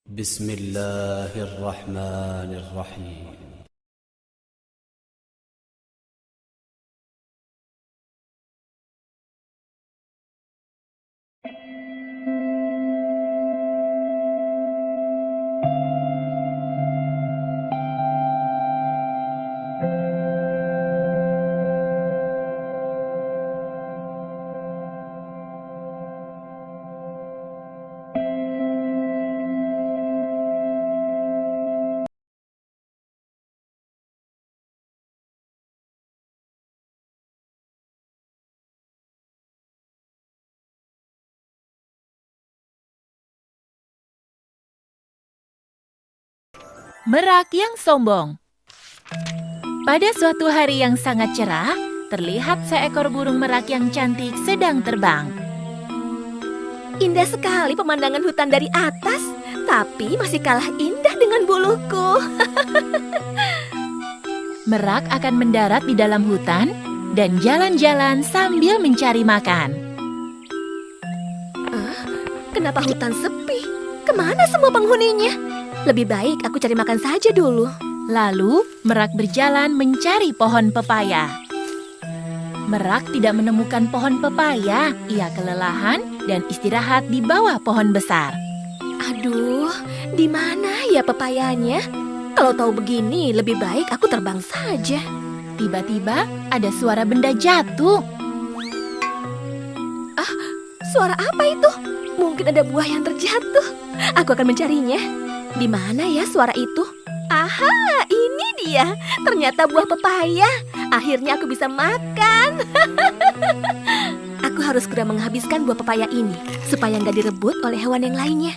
بسم الله الرحمن الرحيم. Merak yang sombong. Pada suatu hari yang sangat cerah, terlihat seekor burung merak yang cantik sedang terbang. Indah sekali pemandangan hutan dari atas, tapi masih kalah indah dengan buluku. Merak akan mendarat di dalam hutan dan jalan-jalan sambil mencari makan. Kenapa hutan sepi? Kemana semua penghuninya? Lebih baik aku cari makan saja dulu. Lalu, Merak berjalan mencari pohon pepaya. Merak tidak menemukan pohon pepaya. Ia kelelahan dan istirahat di bawah pohon besar. Aduh, di mana ya pepayanya? Kalau tahu begini, lebih baik aku terbang saja. Tiba-tiba, ada suara benda jatuh. Suara apa itu? Mungkin ada buah yang terjatuh. Aku akan mencarinya. Di mana ya suara itu? Aha, ini dia. Ternyata buah pepaya. Akhirnya aku bisa makan. Aku harus segera menghabiskan buah pepaya ini supaya nggak direbut oleh hewan yang lainnya.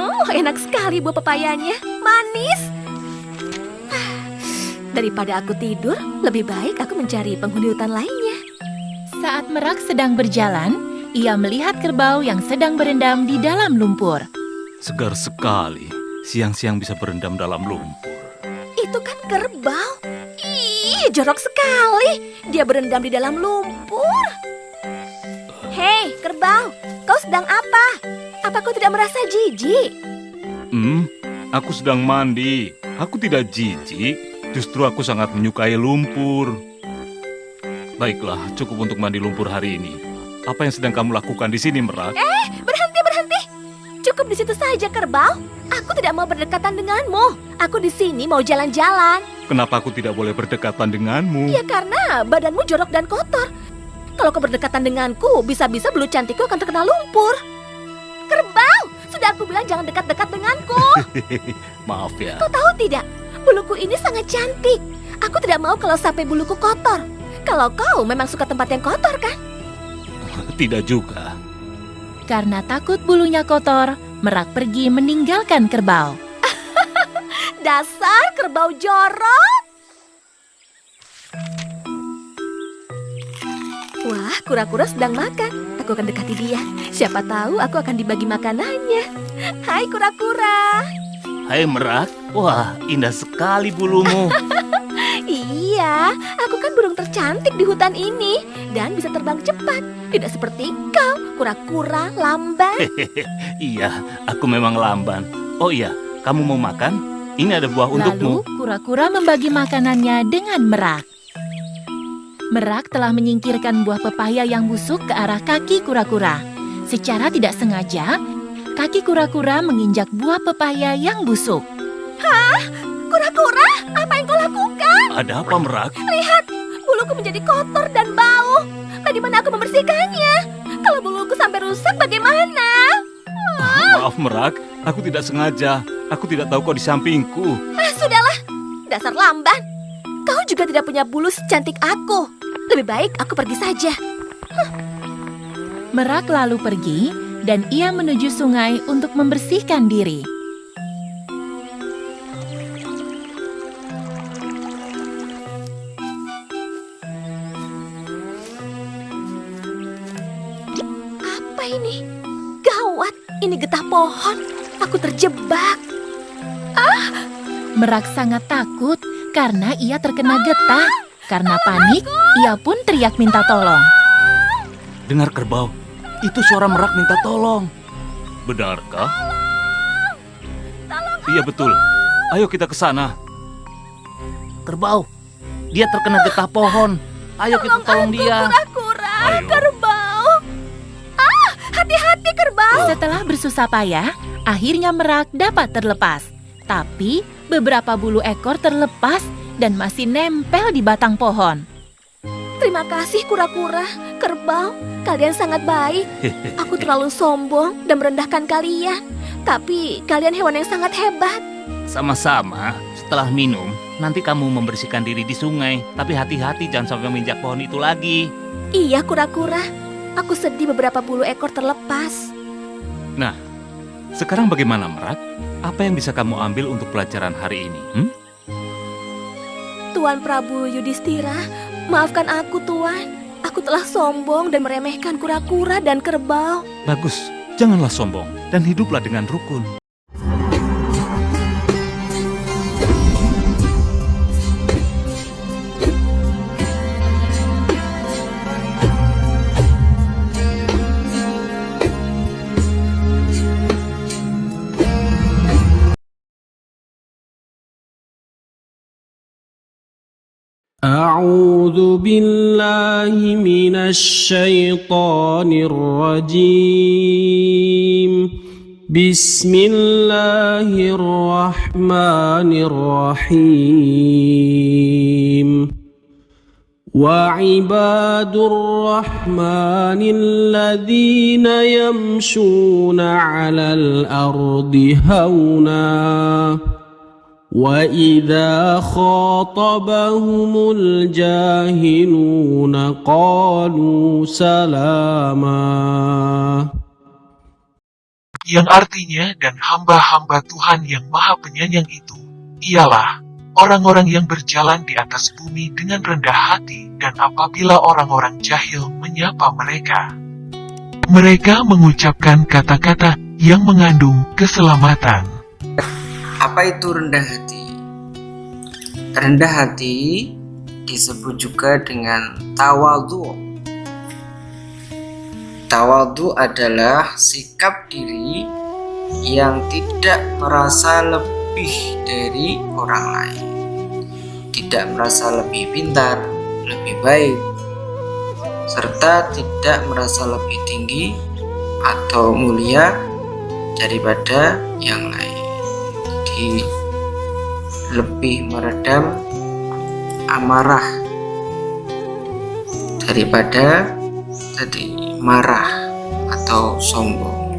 Oh, enak sekali buah pepayanya. Manis. Daripada aku tidur, lebih baik aku mencari penghuni hutan lainnya. Saat Merak sedang berjalan, ia melihat kerbau yang sedang berendam di dalam lumpur. Segar sekali, siang-siang bisa berendam dalam lumpur. Itu kan kerbau. Ih, jorok sekali. Dia berendam di dalam lumpur. Hei, kerbau, kau sedang apa? Apa kau tidak merasa jijik? Aku sedang mandi. Aku tidak jijik, justru aku sangat menyukai lumpur. Baiklah, cukup untuk mandi lumpur hari ini. Apa yang sedang kamu lakukan di sini, Merak? Berhenti, berhenti. Cukup di situ saja, kerbau. Aku tidak mau berdekatan denganmu. Aku di sini mau jalan-jalan. Kenapa aku tidak boleh berdekatan denganmu? Ya karena badanmu jorok dan kotor. Kalau kau berdekatan denganku, bisa-bisa bulu cantikku akan terkena lumpur. Kerbau, sudah aku bilang jangan dekat-dekat denganku. Maaf ya. Kau tahu tidak, buluku ini sangat cantik. Aku tidak mau kalau sampai buluku kotor. Kalau kau memang suka tempat yang kotor, kan? Tidak juga. Karena takut bulunya kotor, Merak pergi meninggalkan kerbau. Dasar kerbau jorok. Wah, kura-kura sedang makan. Aku akan dekati dia. Siapa tahu aku akan dibagi makanannya. Hai kura-kura. Hai Merak, wah indah sekali bulumu. Iya, aku kan burung tercantik di hutan ini dan bisa terbang cepat. Tidak seperti kau, kura-kura lamban. Iya, aku memang lamban. Oh iya, kamu mau makan? Ini ada buah untukmu. Lalu, kura-kura membagi makanannya dengan Merak. Merak telah menyingkirkan buah pepaya yang busuk ke arah kaki kura-kura. Secara tidak sengaja, kaki kura-kura menginjak buah pepaya yang busuk. Kura-kura, apa yang kau lakukan? Ada apa, Merak? Lihat, buluku menjadi kotor dan bau. Bagaimana aku membersihkannya? Kalau buluku sampai rusak bagaimana? Maaf, Merak. Aku tidak sengaja. Aku tidak tahu kau di sampingku. Sudahlah, dasar lamban. Kau juga tidak punya bulu secantik aku. Lebih baik aku pergi saja. Merak lalu pergi dan ia menuju sungai untuk membersihkan diri. Apa ini? Gawat, ini getah pohon. Aku terjebak. Merak sangat takut karena ia terkena getah. Karena panik, ia pun teriak minta tolong. Dengar kerbau, itu suara Merak minta tolong. Benarkah? Iya betul. Ayo kita ke sana. Kerbau, dia terkena getah pohon. Ayo kita tolong dia. Kura-kura, Ayo. kerbau. Hati-hati kerbau. Setelah bersusah payah, akhirnya Merak dapat terlepas. Tapi beberapa bulu ekor terlepas dan masih nempel di batang pohon. Terima kasih kura-kura, kerbau. Kalian sangat baik. Aku terlalu sombong dan merendahkan kalian. Tapi kalian hewan yang sangat hebat. Sama-sama. Setelah minum, nanti kamu membersihkan diri di sungai. Tapi hati-hati jangan sampai menginjak pohon itu lagi. Iya kura-kura. Aku sedih beberapa bulu ekor terlepas. Nah, sekarang bagaimana Merak? Apa yang bisa kamu ambil untuk pelajaran hari ini? Tuan Prabu Yudhistira, maafkan aku Tuan. Aku telah sombong dan meremehkan kura-kura dan kerbau. Bagus, janganlah sombong dan hiduplah dengan rukun. أعوذ بالله من الشيطان الرجيم بسم الله الرحمن الرحيم وعباد الرحمن الذين يمشون على الأرض هونا وَإِذَا خَاطَبَهُمُ الْجَاهِلُونَ قَالُوا سَلَامًا. Yang artinya dan hamba-hamba Tuhan yang Maha Penyayang itu ialah orang-orang yang berjalan di atas bumi dengan rendah hati, dan apabila orang-orang jahil menyapa mereka, mereka mengucapkan kata-kata yang mengandung keselamatan. Apa itu rendah hati? Rendah hati disebut juga dengan tawadhu. Tawadhu adalah sikap diri yang tidak merasa lebih dari orang lain, tidak merasa lebih pintar, lebih baik, serta tidak merasa lebih tinggi atau mulia daripada yang lain. Lebih meredam amarah daripada marah atau sombong.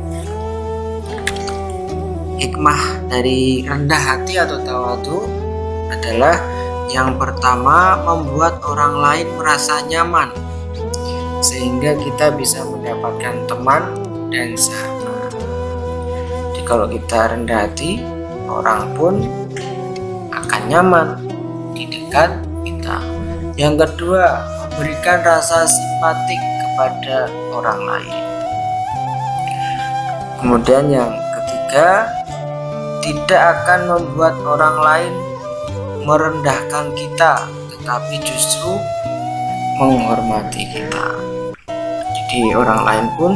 Hikmah dari rendah hati atau tawadhu adalah yang pertama, membuat orang lain merasa nyaman sehingga kita bisa mendapatkan teman dan sahabat. Jadi kalau kita rendah hati, orang pun akan nyaman di dekat kita. Yang kedua, memberikan rasa simpatik kepada orang lain. Kemudian yang ketiga, tidak akan membuat orang lain merendahkan kita, tetapi justru menghormati kita. Jadi orang lain pun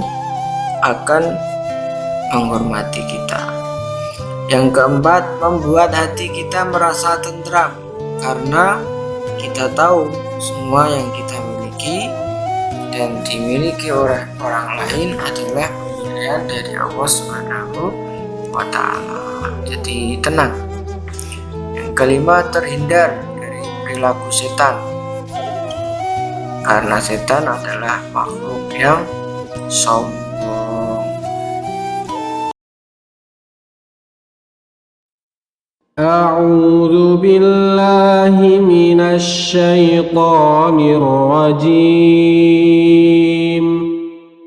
akan menghormati kita. Yang keempat, membuat hati kita merasa tentram karena kita tahu semua yang kita miliki dan dimiliki oleh orang lain adalah pemberian dari Allah Subhanahu wa Ta'ala. Jadi tenang. Yang kelima, terhindar dari perilaku setan karena setan adalah makhluk yang sombong. أعوذ بالله من الشيطان الرجيم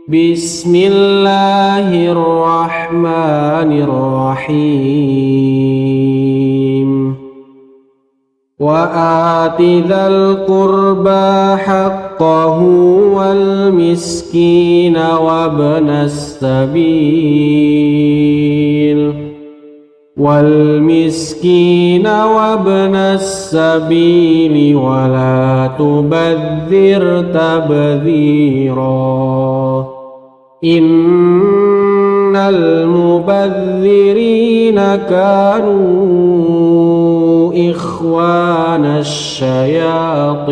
بسم الله الرحمن الرحيم وآت ذا القربى حقه والمسكين وابن السبيل ولا تبذر تبذيرا إن المبذرين كانوا إخوان الشياطين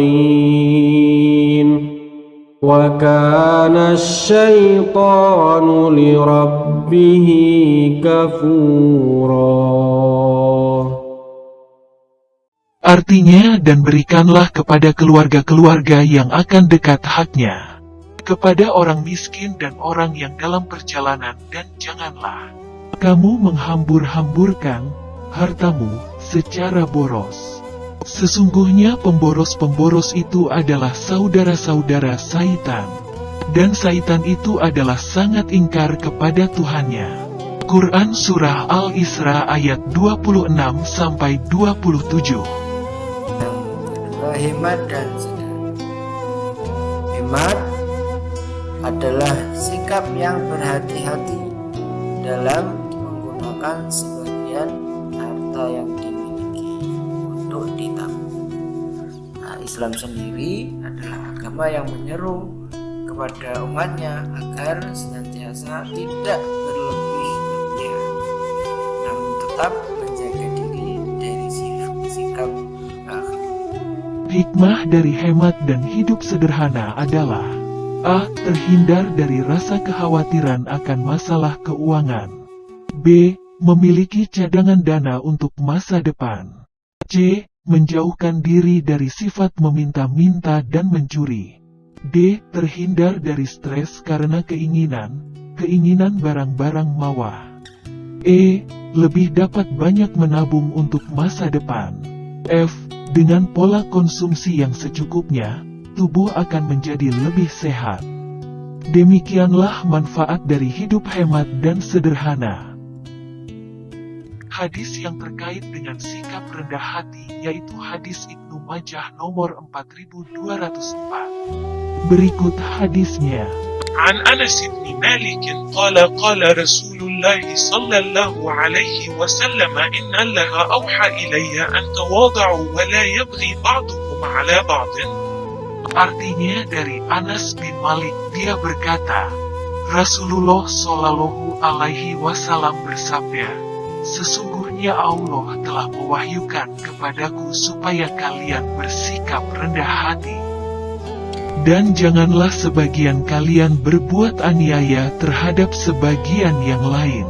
وكان الشيطان لربه كفورا. Artinya, dan berikanlah kepada keluarga-keluarga yang akan dekat haknya, kepada orang miskin dan orang yang dalam perjalanan, dan janganlah kamu menghambur-hamburkan hartamu secara boros. Sesungguhnya pemboros-pemboros itu adalah saudara-saudara Saitan, dan Saitan itu adalah sangat ingkar kepada Tuhannya. Quran Surah Al-Isra ayat 26-27. Hemat dan sedekah. Hemat adalah sikap yang berhati-hati dalam menggunakan sebagian harta yang dimiliki untuk ditabung. Nah, Islam sendiri adalah agama yang menyeru kepada umatnya agar senantiasa tidak berlebih-lebihan, namun tetap menjaga diri dari sikap bakhil. Hikmah dari hemat dan hidup sederhana adalah: A. Terhindar dari rasa kekhawatiran akan masalah keuangan. B. Memiliki cadangan dana untuk masa depan. C. Menjauhkan diri dari sifat meminta-minta dan mencuri. D. Terhindar dari stres karena keinginan barang-barang mewah. E. Lebih dapat banyak menabung untuk masa depan. F. Dengan pola konsumsi yang secukupnya, tubuh akan menjadi lebih sehat. Demikianlah manfaat dari hidup hemat dan sederhana. Hadis yang terkait dengan sikap rendah hati yaitu hadis Ibnu Majah nomor 4204. Berikut hadisnya. عن أنس بن مالك قال قال رسول الله صلى الله عليه وسلم إن الله أوحى إلي أن تواضعوا ولا يبغي بعضكم على بعض. Artinya dari Anas bin Malik, dia berkata, Rasulullah Shallallahu Alaihi Wasallam bersabda, sesungguhnya Allah telah mewahyukan kepadaku supaya kalian bersikap rendah hati. Dan janganlah sebagian kalian berbuat aniaya terhadap sebagian yang lain.